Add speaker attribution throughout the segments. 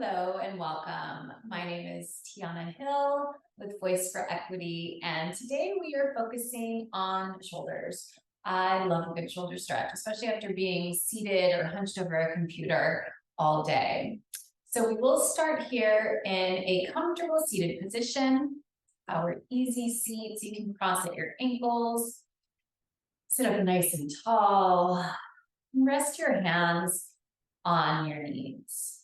Speaker 1: Hello and welcome. My name is Tiana Hill with Voice for Equity, and today we are focusing on shoulders. I love a good shoulder stretch, especially after being seated or hunched over a computer all day. So we will start here in a comfortable seated position, our easy seats. You can cross at your ankles, sit up nice and tall, and rest your hands on your knees.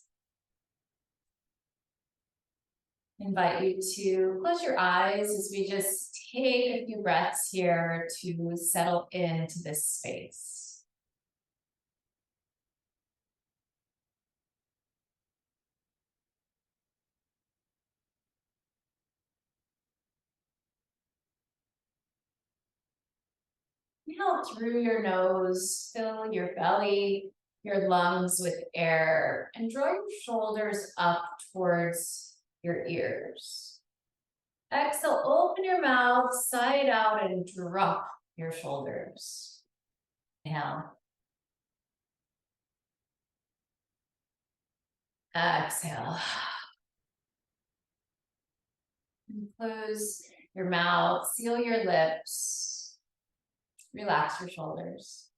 Speaker 1: Invite you to close your eyes as we just take a few breaths here to settle into this space. Inhale through your nose, fill your belly, your lungs with air, and draw your shoulders up towards your ears. Exhale, open your mouth, side out, and drop your shoulders. Inhale. Exhale. And close your mouth, seal your lips, relax your shoulders.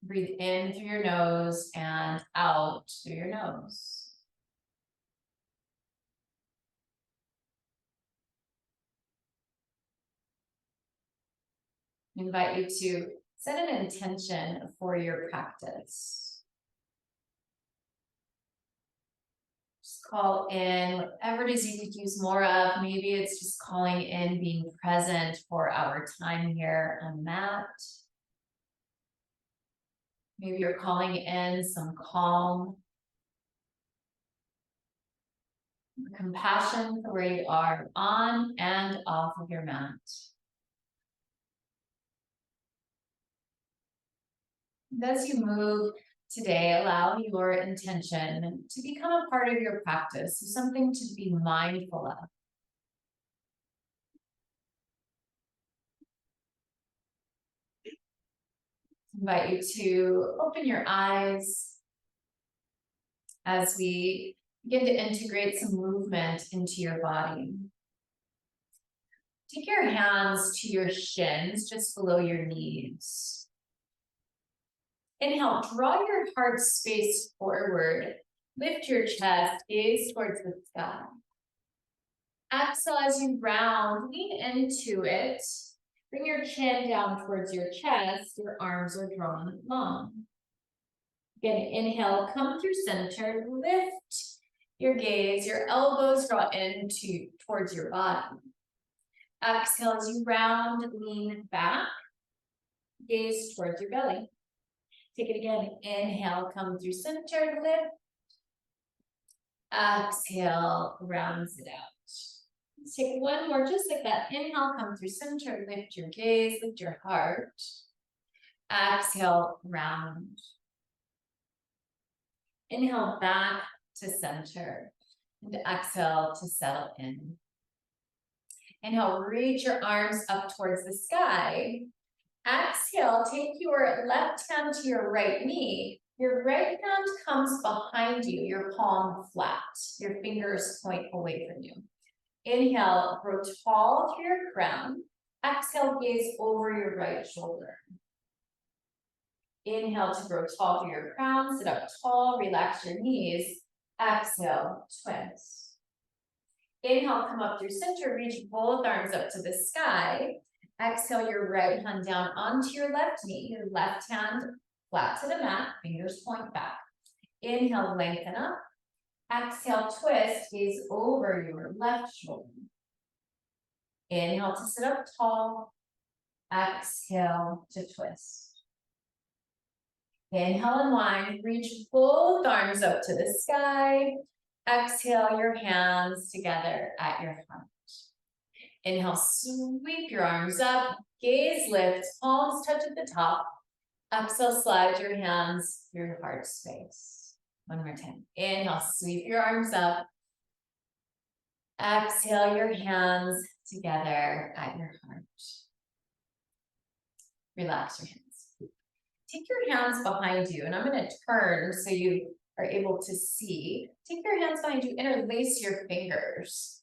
Speaker 1: Breathe in through your nose and out through your nose. I invite you to set an intention for your practice. Just call in whatever it is you could use more of. Maybe it's just calling in being present for our time here on the mat. Maybe you're calling in some calm, compassion for where you are on and off of your mat. As you move today, allow your intention to become a part of your practice, something to be mindful of. I invite you to open your eyes as we begin to integrate some movement into your body. Take your hands to your shins, just below your knees. Inhale, draw your heart space forward. Lift your chest, gaze towards the sky. Exhale as you round, lean into it. Bring your chin down towards your chest. Your arms are drawn long. Again, inhale, come through center, lift your gaze, your elbows draw towards your body. Exhale as you round, lean back, gaze towards your belly. Take it again, inhale, come through center, lift. Exhale, rounds it out. Let's take one more, just like that. Inhale, come through center, lift your gaze, lift your heart. Exhale, round. Inhale, back to center. And exhale to settle in. Inhale, reach your arms up towards the sky. Exhale, take your left hand to your right knee. Your right hand comes behind you, your palm flat. Your fingers point away from you. Inhale, grow tall through your crown. Exhale, gaze over your right shoulder. Inhale to grow tall through your crown. Sit up tall, relax your knees. Exhale, twist. Inhale, come up through center, reach both arms up to the sky. Exhale, your right hand down onto your left knee. Your left hand flat to the mat, fingers point back. Inhale, lengthen up. Exhale, twist, gaze over your left shoulder. Inhale to sit up tall. Exhale to twist. Inhale, unwind. Reach both arms up to the sky. Exhale, your hands together at your heart. Inhale, sweep your arms up. Gaze lifts, palms touch at the top. Exhale, slide your hands through your heart space. One more time. Inhale, sweep your arms up. Exhale, your hands together at your heart. Relax your hands. Take your hands behind you, and I'm going to turn so you are able to see, take your hands behind you, interlace your fingers.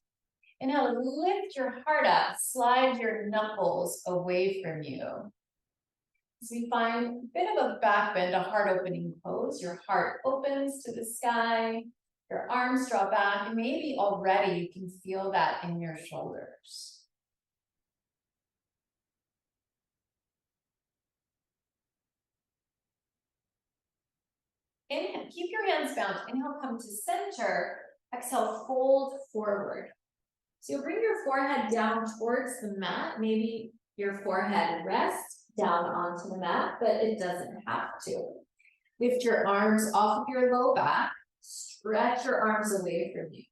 Speaker 1: Inhale, lift your heart up, slide your knuckles away from you. As we find a bit of a back bend, a heart opening pose, your heart opens to the sky, your arms draw back, and maybe already you can feel that in your shoulders. Inhale, keep your hands bound. Inhale, come to center. Exhale, fold forward. So you'll bring your forehead down towards the mat. Maybe your forehead rests down onto the mat, but it doesn't have to. Lift your arms off of your low back. Stretch your arms away from you.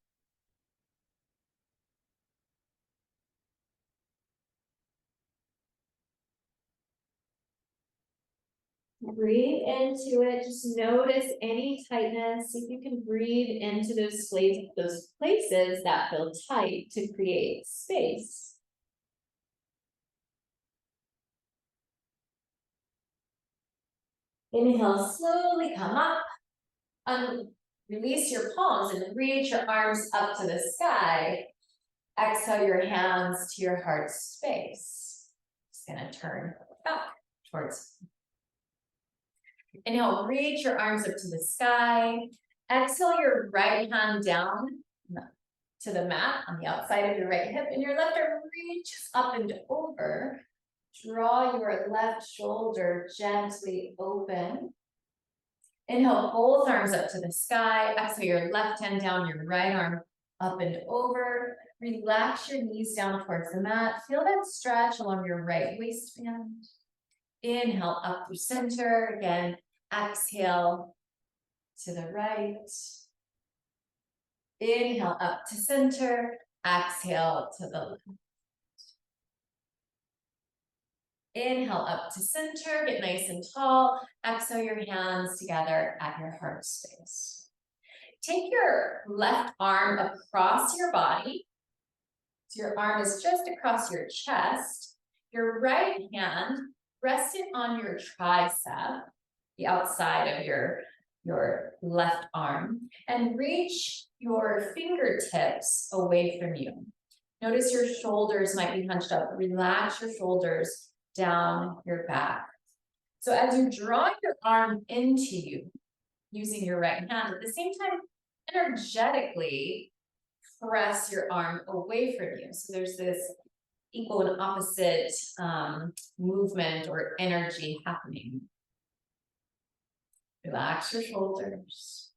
Speaker 1: Breathe into it. Just notice any tightness. See if you can breathe into those places that feel tight to create space. Inhale, slowly come up. Release your palms and reach your arms up to the sky. Exhale your hands to your heart space. Just gonna turn back towards. Inhale, reach your arms up to the sky. Exhale your right hand down to the mat on the outside of your right hip, and your left arm reaches up and over. Draw your left shoulder gently open. Inhale, both arms up to the sky. Exhale your left hand down, your right arm up and over. Relax your knees down towards the mat. Feel that stretch along your right waistband. Inhale up through center. Again, exhale to the right. Inhale up to center. Exhale to the left. Inhale up to center. Get nice and tall. Exhale your hands together at your heart space. Take your left arm across your body. So your arm is just across your chest. Your right hand, rest it on your tricep, the outside of your left arm, and reach your fingertips away from you. Notice your shoulders might be hunched up. Relax your shoulders down your back. So as you draw your arm into you, using your right hand, at the same time, energetically press your arm away from you. So there's this equal and opposite movement or energy happening. Relax your shoulders.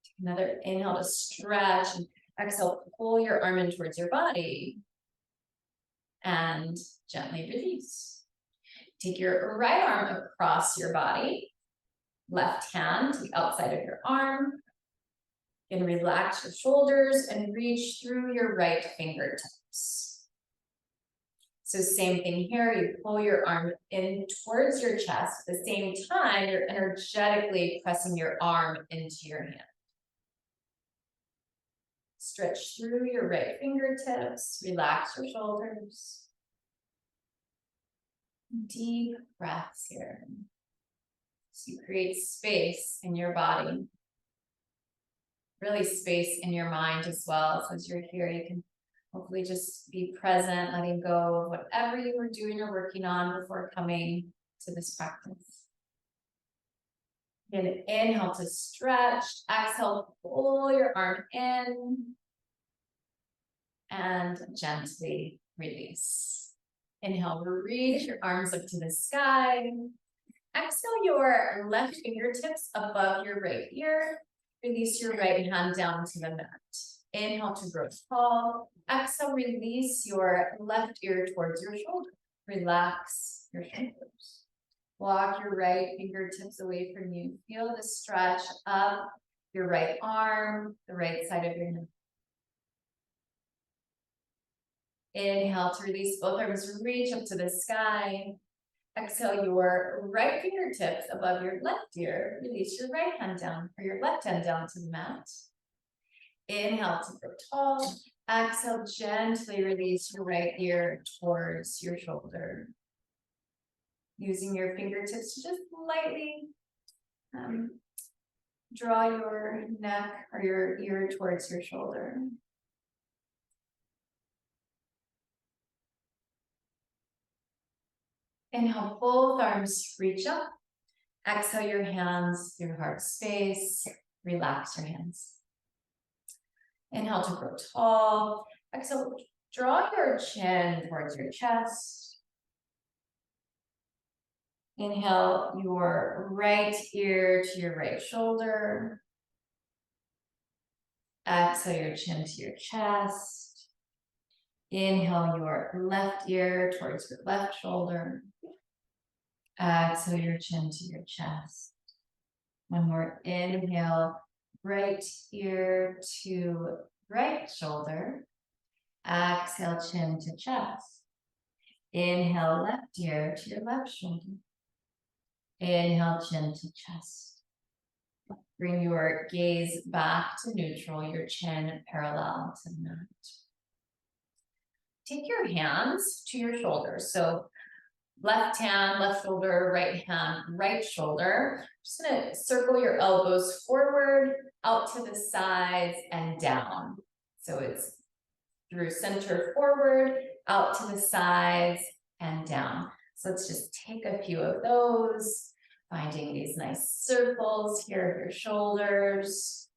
Speaker 1: Take another inhale to stretch, and exhale, pull your arm in towards your body and gently release. Take your right arm across your body, left hand to the outside of your arm, and relax your shoulders and reach through your right fingertips. So same thing here, you pull your arm in towards your chest. At the same time, you're energetically pressing your arm into your hand. Stretch through your right fingertips, relax your shoulders. Deep breaths here. So you create space in your body. Really space in your mind as well. So as you're here, you can hopefully just be present, letting go of whatever you were doing or working on before coming to this practice. Again, inhale to stretch. Exhale, pull your arm in. And gently release. Inhale, reach your arms up to the sky. Exhale your left fingertips above your right ear. Release your right hand down to the mat. Inhale to grow tall. Exhale, release your left ear towards your shoulder. Relax your shoulders. Walk your right fingertips away from you. Feel the stretch up your right arm, the right side of your neck. Inhale to release both arms, reach up to the sky. Exhale your right fingertips above your left ear. Release your right hand down or your left hand down to the mat. Inhale to grow tall. Exhale, gently release your right ear towards your shoulder. Using your fingertips to just lightly draw your neck or your ear towards your shoulder. Inhale, both arms reach up. Exhale your hands, your heart space. Relax your hands. Inhale to grow tall. Exhale, draw your chin towards your chest. Inhale your right ear to your right shoulder. Exhale your chin to your chest. Inhale your left ear towards your left shoulder. Exhale your chin to your chest. One more inhale, right ear to right shoulder. Exhale, chin to chest. Inhale, left ear to your left shoulder. Inhale, chin to chest. Bring your gaze back to neutral, your chin parallel to the mat. Take your hands to your shoulders. So left hand, left shoulder, right hand, right shoulder. Just gonna circle your elbows forward, out to the sides, and down. So it's through center forward, out to the sides, and down. So let's just take a few of those, finding these nice circles here of your shoulders.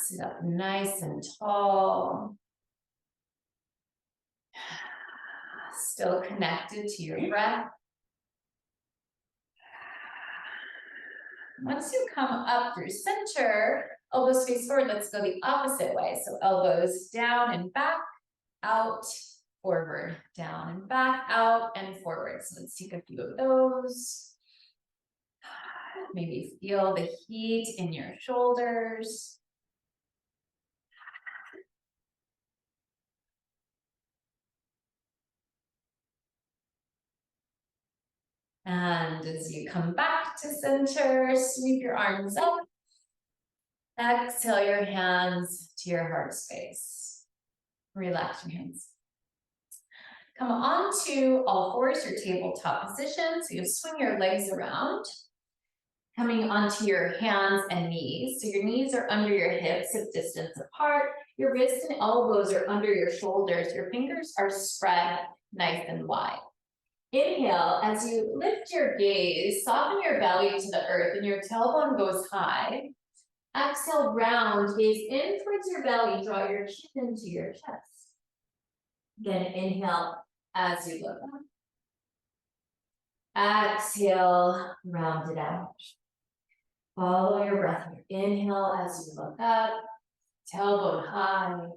Speaker 1: Sit up nice and tall. Still connected to your breath. Once you come up through center, elbows face forward, let's go the opposite way. So elbows down and back, out, forward, down and back, out and forward. So let's take a few of those. Maybe feel the heat in your shoulders. And as you come back to center, sweep your arms up. Exhale your hands to your heart space. Relax your hands. Come onto all fours, your tabletop position. So you swing your legs around, coming onto your hands and knees. So your knees are under your hips, hip distance apart. Your wrists and elbows are under your shoulders. Your fingers are spread nice and wide. Inhale, as you lift your gaze, soften your belly to the earth and your tailbone goes high. Exhale, round, gaze in towards your belly, draw your chin into your chest. Then inhale as you look up. Exhale, round it out. Follow your breath here. Inhale as you look up, tailbone high.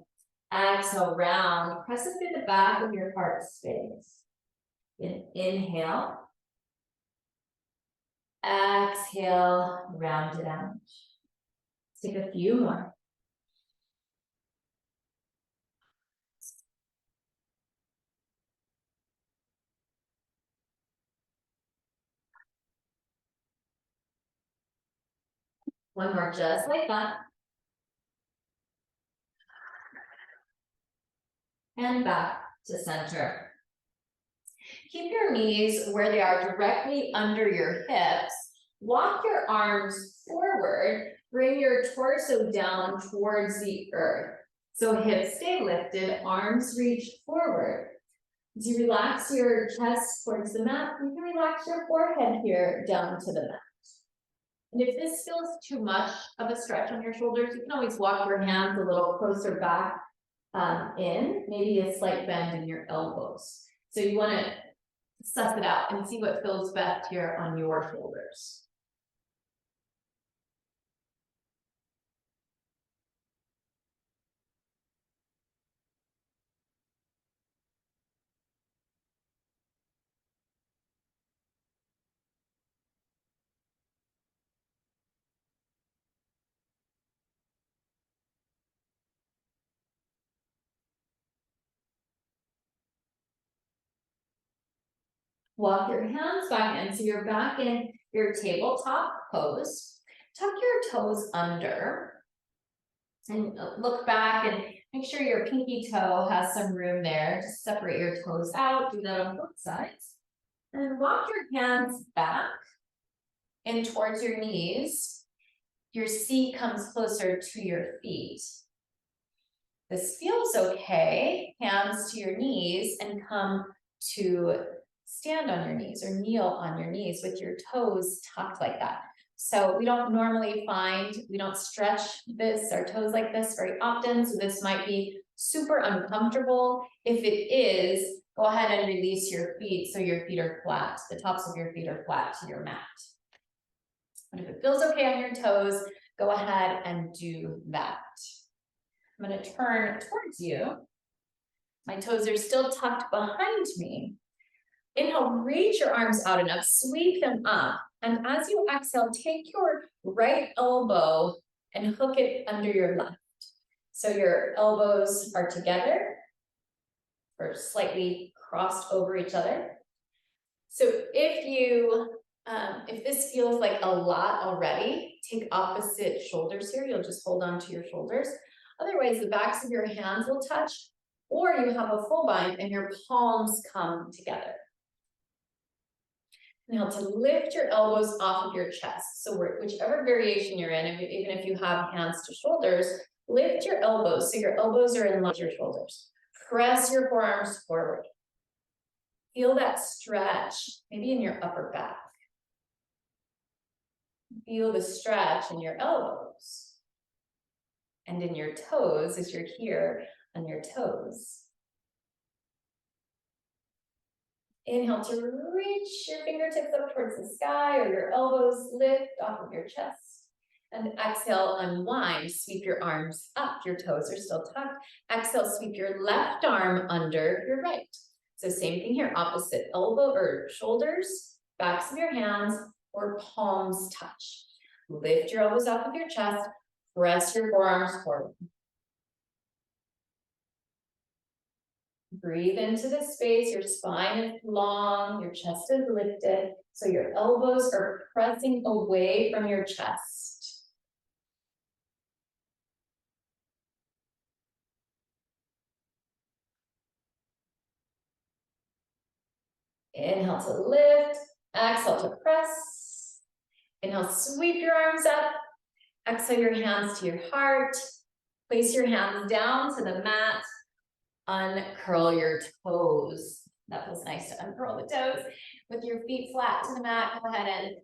Speaker 1: Exhale, round, press it through the back of your heart space. Inhale. Exhale, round it out. Take a few more. One more, just like that. And back to center. Keep your knees where they are, directly under your hips. Walk your arms forward. Bring your torso down towards the earth. So hips stay lifted, arms reach forward. As you relax your chest towards the mat, you can relax your forehead here down to the mat. And if this feels too much of a stretch on your shoulders, you can always walk your hands a little closer back in, maybe a slight bend in your elbows. So you want to suss it out and see what feels best here on your shoulders. Walk your hands back in, so you're back in your tabletop pose. Tuck your toes under and look back and Make sure your pinky toe has some room there. Just separate your toes out. Do that on both sides. And walk your hands back and towards your knees. Your seat comes closer to your feet. This feels okay. Hands to your knees and come to stand on your knees or kneel on your knees with your toes tucked like that. So we don't normally find, we don't stretch our toes like this very often. So this might be super uncomfortable. If it is, go ahead and release your feet so your feet are flat. The tops of your feet are flat to your mat. But if it feels okay on your toes, go ahead and do that. I'm going to turn towards you. My toes are still tucked behind me. Inhale, reach your arms out enough, sweep them up. And as you exhale, take your right elbow and hook it under your left. So your elbows are together or slightly crossed over each other. So if this feels like a lot already, take opposite shoulders here. You'll just hold on to your shoulders. Otherwise, the backs of your hands will touch, or you have a full bind and your palms come together. Now to lift your elbows off of your chest. So whichever variation you're in, even if you have hands to shoulders, lift your elbows so your elbows are in line with your shoulders. Press your forearms forward. Feel that stretch, maybe in your upper back. Feel the stretch in your elbows and in your toes as you're here on your toes. Inhale to reach your fingertips up towards the sky or your elbows lift off of your chest. And exhale, unwind, sweep your arms up. Your toes are still tucked. Exhale, sweep your left arm under your right. So same thing here, opposite elbow or shoulders, backs of your hands or palms touch. Lift your elbows off of your chest, press your forearms forward. Breathe into the space, your spine is long, your chest is lifted, so your elbows are pressing away from your chest. Inhale to lift, exhale to press. Inhale, sweep your arms up. Exhale your hands to your heart. Place your hands down to the mat. Uncurl your toes. That feels nice to uncurl the toes. With your feet flat to the mat, go ahead and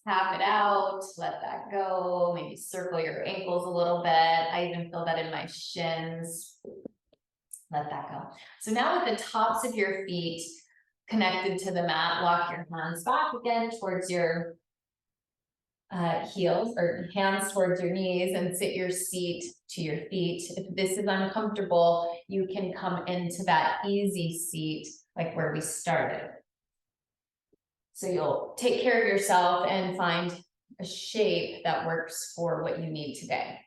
Speaker 1: tap it out. Let that go. Maybe circle your ankles a little bit. I even feel that in my shins. Let that go. So now with the tops of your feet connected to the mat, walk your hands back again towards your heels or hands towards your knees and sit your seat to your feet. If this is uncomfortable, you can come into that easy seat like where we started. So you'll take care of yourself and find a shape that works for what you need today.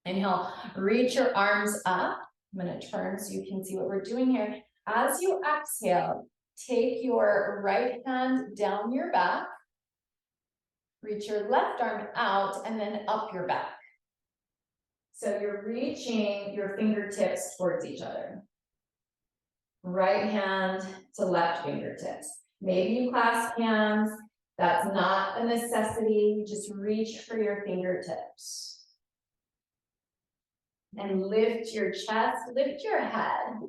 Speaker 1: Inhale, reach your arms up. I'm going to turn so you can see what we're doing here. As you exhale, take your right hand down your back. Reach your left arm out and then up your back. So you're reaching your fingertips towards each other. Right hand to left fingertips. Maybe you clasp hands. That's not a necessity. Just reach for your fingertips. And lift your chest, lift your head.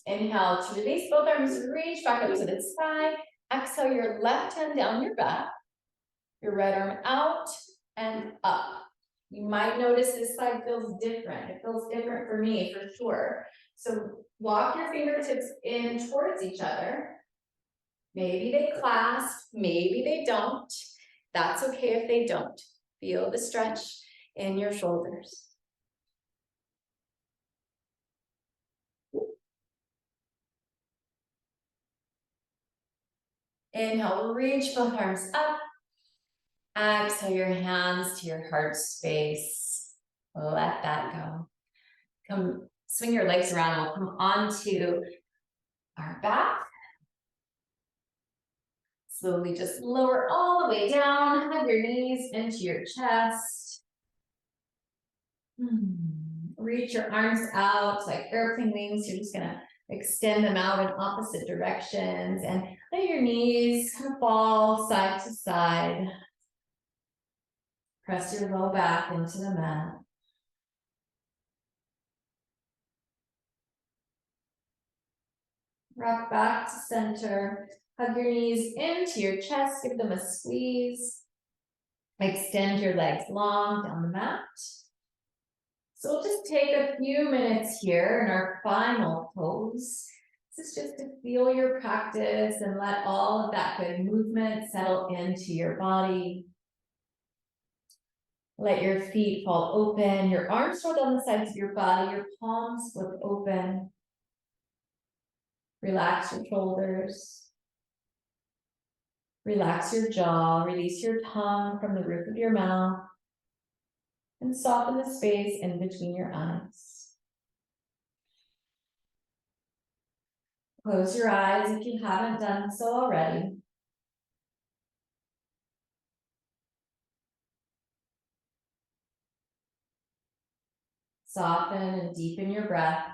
Speaker 1: Inhale to release both arms, reach back up to the sky. Exhale your left hand down your back, your right arm out and up. You might notice this side feels different. It feels different for me, for sure. So walk your fingertips in towards each other. Maybe they clasp, maybe they don't. That's okay if they don't. Feel the stretch in your shoulders. Inhale, reach both arms up. Exhale your hands to your heart space. Let that go. Come swing your legs around. We'll come onto our back. Slowly just lower all the way down, hug your knees into your chest. Reach your arms out like airplane wings. You're just gonna extend them out in opposite directions and let your knees kind of fall side to side. Press your low back into the mat. Rock back to center. Hug your knees into your chest. Give them a squeeze. Extend your legs long down the mat. So we'll just take a few minutes here in our final pose. This is just to feel your practice and let all of that good movement settle into your body. Let your feet fall open, your arms roll down the sides of your body, your palms flip open. Relax your shoulders. Relax your jaw, release your tongue from the roof of your mouth, and soften the space in between your eyes. Close your eyes if you haven't done so already. Soften and deepen your breath.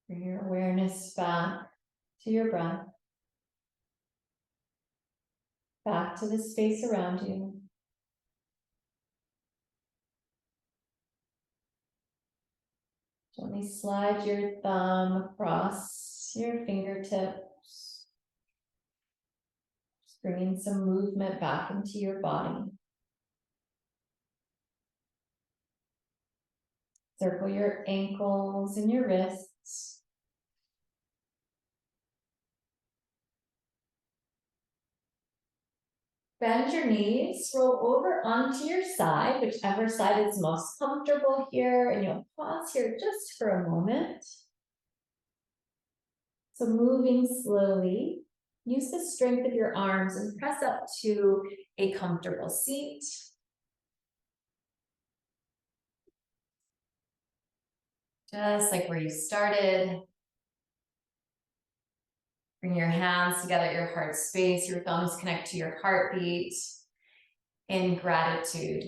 Speaker 1: Bring your awareness back to your breath, back to the space around you. Gently slide your thumb across your fingertips, just bringing some movement back into your body. Circle your ankles and your wrists. Bend your knees, roll over onto your side, whichever side is most comfortable here, and you'll pause here just for a moment. So moving slowly, use the strength of your arms and press up to a comfortable seat. Just like where you started. Bring your hands together at your heart space, your thumbs connect to your heartbeat. In gratitude.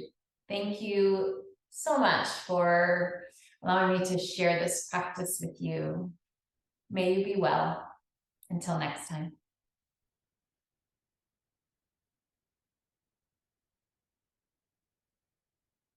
Speaker 1: Thank you so much for allowing me to share this practice with you. May you be well. Until next time.